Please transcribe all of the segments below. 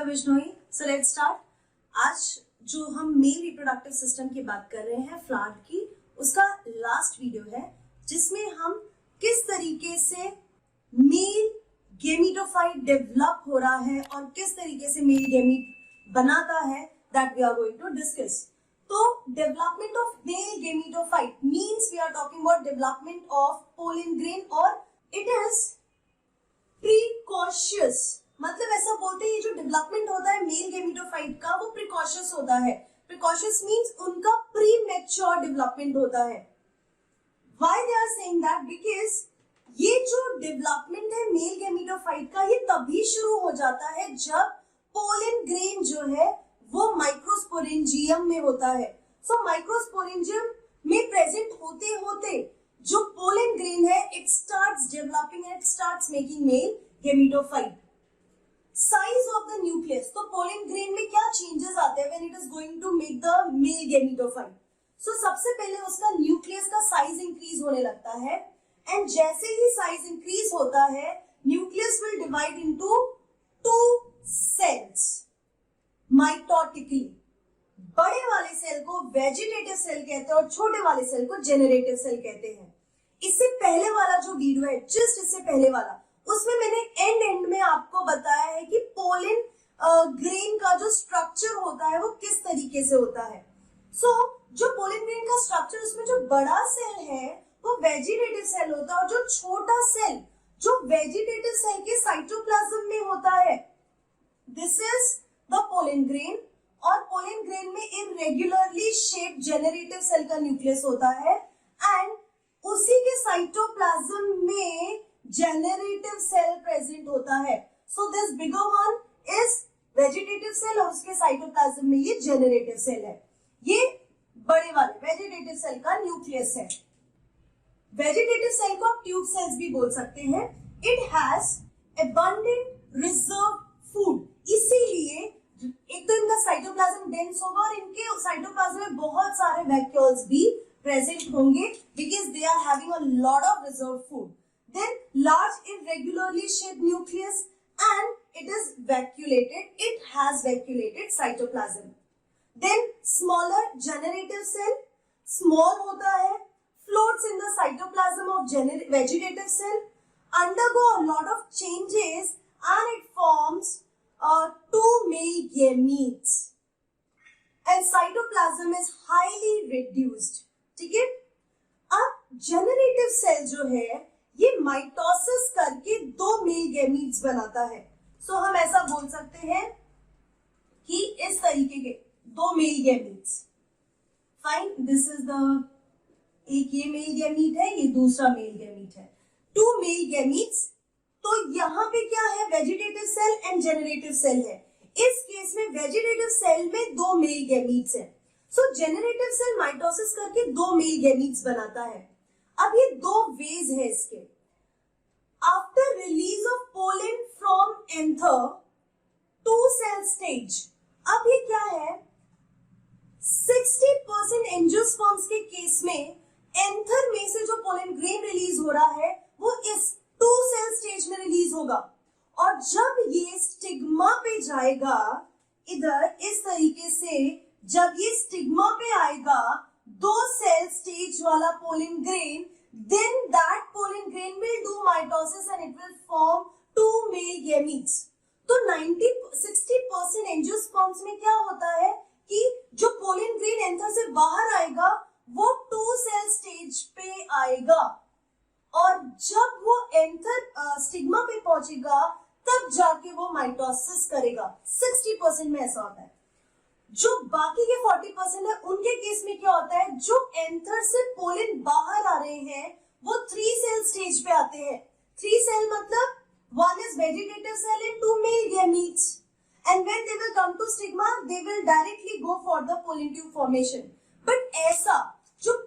Shweta Bishnoi. So let's start. आज जो हम मेल रिप्रोडक्टिव सिस्टम की बात कर रहे हैं फ्लावर की, उसका लास्ट वीडियो है जिसमें हम किस तरीके से मेल गेमिटोफाइट डेवलप हो रहा है और किस तरीके से मेल गेमिट बनाता है, that we are going to discuss. तो development of male gametophyte means we are talking about development of pollen grain और इट इज प्रीकॉशियस। मतलब ऐसा बोलते हैं ये जो डेवलपमेंट होता है मेल गेमिटोफाइट का वो प्रिकॉशियस होता है। प्रिकॉशियस मींस उनका प्री मैच्योर डेवलपमेंट होता है। Why they are saying that? Because ये जो डेवलपमेंट है मेल गेमिटोफाइट का ये तभी शुरू हो जाता है जब पोलन ग्रेन जो है वो माइक्रोस्पोरेंजियम में होता है। सो माइक्रोस्पोरेंजियम में प्रेजेंट होते होते जो पोलन ग्रेन है it starts developing, it starts making male gametophyte. Size of the nucleus, तो पोलन ग्रेन में क्या चेंजेस आते हैं when it is going to make the male gametophyte? So सबसे पहले उसका न्यूक्लियस का साइज इंक्रीज होने लगता है एंड जैसे ही साइज इंक्रीज होता है nucleus will divide into two cells mitotically. बड़े वाले सेल को वेजिटेटिव सेल कहते हैं और छोटे वाले सेल को जेनरेटिव सेल कहते हैं। इससे पहले वाला जो वीडियो है, जस्ट इससे पहले वाला, उसमें मैंने एंड में आपको बताया है कि पोलन ग्रेन का जो स्ट्रक्चर होता है वो किस तरीके से होता है। सो जो पोलन ग्रेन का स्ट्रक्चर, उसमें जो बड़ा सेल है वो वेजिटेटिव सेल होता है और जो छोटा सेल जो वेजिटेटिव सेल के साइटोप्लाज्म में होता है, this is the pollen grain. और पोलन ग्रेन में इरेगुलरली शेप्ड जेनरेटिव सेल का न्यूक्लियस होता है एंड उसी के साइटोप्लाज्म में जेनरेटिव सेल प्रेजेंट होता है। So this bigger one is vegetative cell और उसके साइटोप्लाज्म में ये जेनरेटिव सेल है। ये बड़े वाले वेजिटेटिव सेल का न्यूक्लियस है। वेजिटेटिव सेल को आप ट्यूब सेल्स भी बोल सकते हैं। It has abundant reserve food, इसीलिए एक तो इनका साइटोप्लाज्म डेंस होगा और इनके साइटोप्लाज्म में बहुत सारे वैक्यूल्स भी प्रेजेंट होंगे because they are having a lot of reserve food. Then large irregularly shaped nucleus and it is vacuolated. It has vacuolated cytoplasm. Then smaller generative cell, small होता है, floats in the cytoplasm of vegetative cell, undergo a lot of changes and it forms two male gametes. And cytoplasm is highly reduced. ठीक है? अब generative cell जो है ये mitosis करके दो मेल गैमीट्स बनाता है। सो हम ऐसा बोल सकते हैं कि इस तरीके के दो male gametes. Fine, this is the एक ये मेल गैमीट है, ये दूसरा मेल गैमीट है, टू मेल गैमीट्स। तो यहाँ पे क्या है? Vegetative cell and generative cell है। इस केस में वेजिटेटिव सेल में दो मेल गैमीट्स है। सो जेनरेटिव सेल माइटोसिस करके दो मेल गैमीट्स बनाता है। अब ये दो वेज है इसके। After release of pollen from anther two cell stage, अब ये क्या है? 60% एंजियोस्पर्म्स के केस में एंथर में से जो पोलन ग्रेन रिलीज हो रहा है वो इस टू सेल स्टेज में रिलीज होगा और जब ये स्टिग्मा पे जाएगा, इधर इस तरीके से जब ये स्टिग्मा पे आएगा दो सेल स्टेज वाला pollen grain, then that pollen grain will do mitosis and it will form two male gametes. तो 60% एंजियोस्पर्म्स में क्या होता है कि जो पोलन ग्रेन एंथर से बाहर आएगा वो टू सेल स्टेज पे आएगा और जब वो एंथर स्टिग्मा पे पहुंचेगा तब जाके वो माइटोसिस करेगा। 60% में ऐसा होता है। जो बाकी के 40% है उनके केस में क्या होता है? जो एंथर से पोलन बाहर आ रहे हैं वो 3 सेल स्टेज पे आते हैं। 3 सेल मतलब one is vegetative cell and 2 male gametes, and when they will come to stigma they will directly go for the pollen tube formation. But ऐसा जो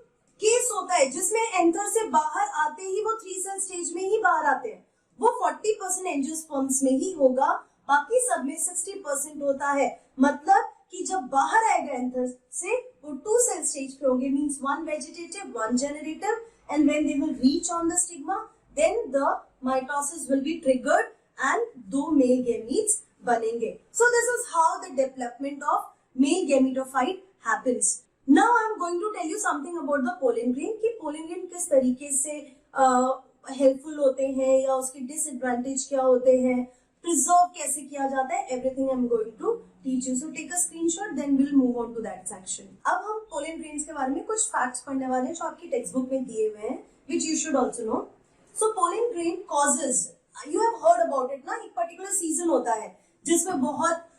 केस होता है जिसमें एंथर से बाहर आते ही वो 3 सेल स्टेज में ही बाहर आते हैं, वो 40% एंजियोस्पर्म्स में ही होगा, बाकी सब में 60% होता है। मतलब कि जब बाहर आएगा एंथर से वो टू सेल स्टेज पे होंगे, means one vegetative one generative, and when they will reach on the stigma then the mitosis will be triggered and दो मेल गैमीट्स बनेंगे. So this is how the development of male gametophyte happens. Now I am going to tell you something about the pollen grain कि pollen grain किस तरीके से helpful होते हैं या उसके डिसएडवांटेज क्या होते हैं, प्रिजर्व कैसे किया जाता है, everything I am going to teach you. So take a screenshot then will move on to that section. अब हम पोलन ग्रेन्स के बारे में कुछ फैक्ट्स पढ़ने वाले हैं जो आपकी टेक्स्ट बुक में दिए हुए हैं, which you should also know. So pollen grain causes, you have heard about it ना, एक पर्टिकुलर सीजन होता है जिसमें बहुत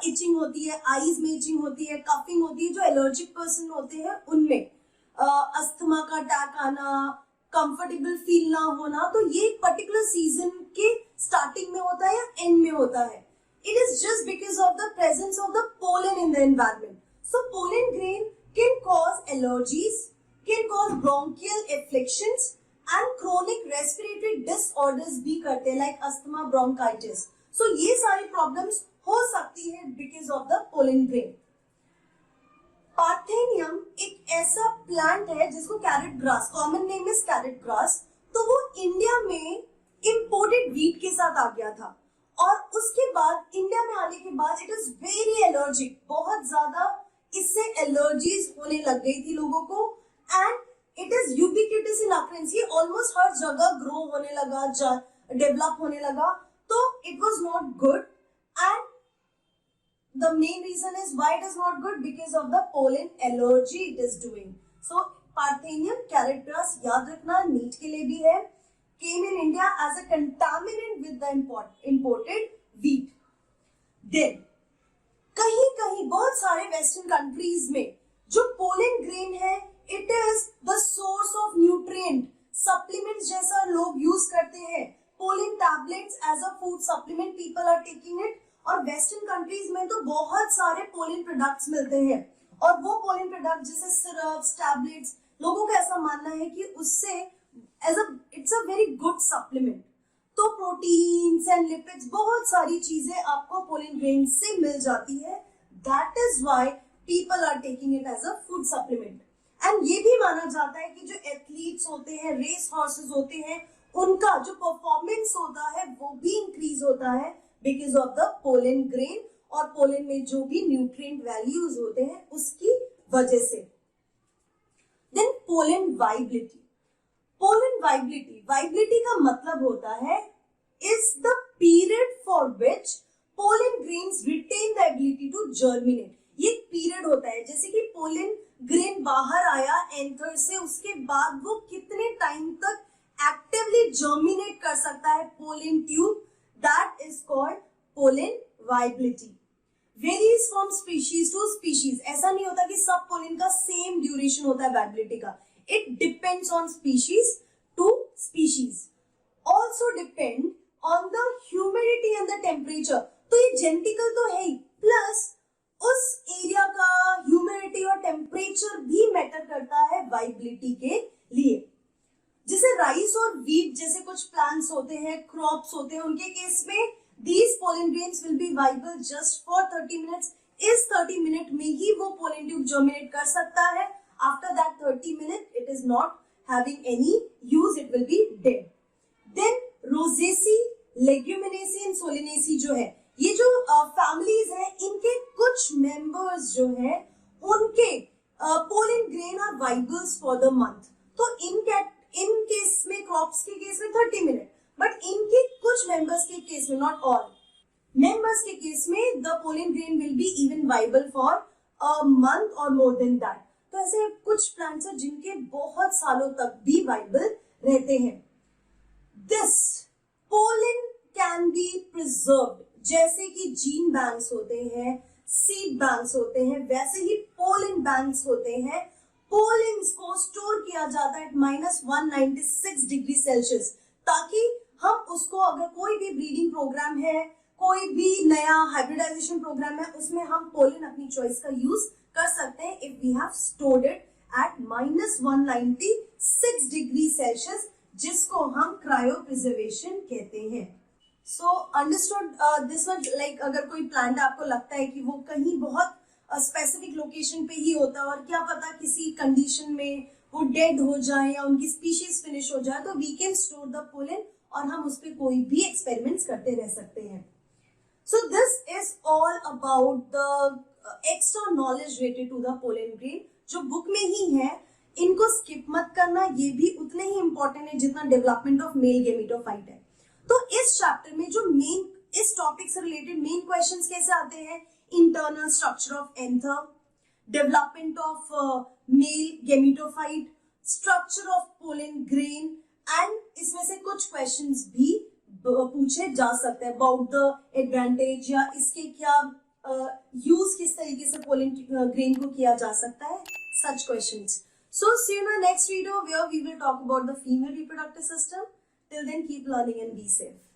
इचिंग होती है, आईज में इचिंग होती है, कफिंग होती है. जो एलर्जिक पर्सन होते हैं उनमें अस्थमा का अटैक आना, कंफर्टेबल फील ना होना, तो ये एक पर्टिकुलर सीजन के स्टार्टिंग में होता है या एंड में होता है. It is just because of the presence of the pollen in the environment. So pollen grain can cause allergies, can cause bronchial afflictions and chronic respiratory disorders भी करते हैं, लाइक अस्थमा, ब्रोंकाइटिस. सो ये सारी problems हो सकती है because of the pollen grain. Parthenium एक ऐसा प्लांट है जिसको carrot grass, common name is carrot grass, तो वो इंडिया में इंपोर्टेड वीट के साथ आ गया था और उसके बाद इंडिया में आने के बाद इट इज वेरी एलर्जिक, बहुत ज्यादा इससे एलर्जीज होने लग गई थी लोगों को. And it is ubiquitous in occurrence, ये ऑलमोस्ट हर जगह ग्रो होने लगा, डेवलप होने लगा, तो it was not good. And the main reason is why it is not good, because of the pollen allergy it is doing. So Parthenium carrot grass, याद रखना, NEET के लिए भी है, came in India as a contaminant with the imported wheat. Then कहीं कहीं बहुत सारे वेस्टर्न कंट्रीज में जो पोलन ग्रेन है, it is the source of nutrient, supplement जैसा लोग यूज करते हैं. Pollen tablets as a food supplement, people are taking it. और वेस्टर्न कंट्रीज में तो बहुत सारे पोलन प्रोडक्ट्स मिलते हैं और वो पोलन प्रोडक्ट जैसे सिरप्स, टैबलेट्स, लोगों का ऐसा मानना है कि उससे it's a very good supplement. तो प्रोटीन्स एंड लिपिड्स, बहुत सारी चीजें आपको पोलन ग्रेन से मिल जाती है. That is why people are taking it as a food supplement. And ये भी माना जाता है कि जो एथलीट्स होते हैं, रेस हॉर्सेस होते हैं, उनका जो परफॉर्मेंस होता है वो भी इंक्रीज होता है because of the pollen grain और पोलन में जो भी न्यूट्रिएंट वैल्यूज होते हैं उसकी वजह से. देन pollen viability. Pollen viability, viability का मतलब होता है is the period for which pollen grains retain the ability to germinate. ये पीरियड होता है, जैसे कि पोलन ग्रेन बाहर आया एंथर से, उसके बाद वो कितने टाइम तक एक्टिवली जर्मिनेट कर सकता है pollen tube, that is called pollen viability. Varies from species to species. ऐसा नहीं होता कि सब पोलन का सेम ड्यूरेशन होता है viability का. It depends on species to species. Also depend on the humidity and the temperature. तो ये जेनेटिकल तो है ही, प्लस उस एरिया का ह्यूमिडिटी और टेम्परेचर भी मैटर करता है वाइबिलिटी के लिए. जैसे राइस और वीट जैसे कुछ प्लांट्स होते हैं, क्रॉप्स होते हैं, उनके केस में these pollen grains will be viable just for 30 minutes. इस 30 मिनट में ही वो पोलन ट्यूब जर्मिनेट कर सकता है. After that 30 minute it is not having any use, it will be dead. Then rosaceae, leguminosae and solanaceae जो है, ये जो फैमिलीज हैं, इनके कुछ मेंबर्स जो हैं उनके pollen grain are viable for the month. तो इन केस में, क्रॉप्स के केस में 30 मिनट, बट इनके कुछ मेंबर्स के केस में, नॉट ऑल मेंबर्स के केस में, the pollen grain will be even viable for a month और मोर देन दैट. तो ऐसे कुछ प्लांट्स हैं जिनके बहुत सालों तक भी वाइबल रहते हैं. This pollen can be preserved, जैसे कि जीन बैंक्स होते हैं, सीड बैंक्स होते हैं, वैसे ही पोलन बैंक्स होते हैं. पोलेन्स को स्टोर किया जाता है -196 डिग्री सेल्सियस, ताकि हम उसको, अगर कोई भी ब्रीडिंग प्रोग्राम है, कोई भी नया हाइब्रिडाइजेशन प्रोग्राम है, उसमें हम पोलन अपनी चॉइस का यूज कर सकते हैं if we have stored it at -196 degree Celsius, जिसको हम क्रायो प्रिजर्वेशन कहते हैं. So understood this one. Like अगर कोई प्लांट आपको लगता है कि वो कहीं बहुत स्पेसिफिक लोकेशन पे ही होता है और क्या पता किसी कंडीशन में वो डेड हो जाए या उनकी स्पीशीज फिनिश हो जाए, तो we can store the pollen और हम उस पर कोई भी एक्सपेरिमेंट्स करते रह सकते हैं. So this is all about the extra knowledge related to the pollen grain, जो बुक में ही है. इनको स्किप मत करना, ये भी उतने ही इंपॉर्टेंट है जितना डेवलपमेंट ऑफ मेल गेमिटोफाइट है. तो इस चैप्टर में जो मेन इस टॉपिक से रिलेटेड मेन क्वेश्चंस कैसे आते हैं, internal structure of anther, development of male gametophyte, structure of pollen grain, and इसमें से कुछ क्वेश्चंस भी पूछे जा सकते हैं अबाउट द एडवांटेज या इसके क्या यूज किस तरीके से पोलन ग्रेन को किया जा सकता है, such questions. So see you in our next video where we will talk about the female reproductive system. Till then, keep learning and be safe.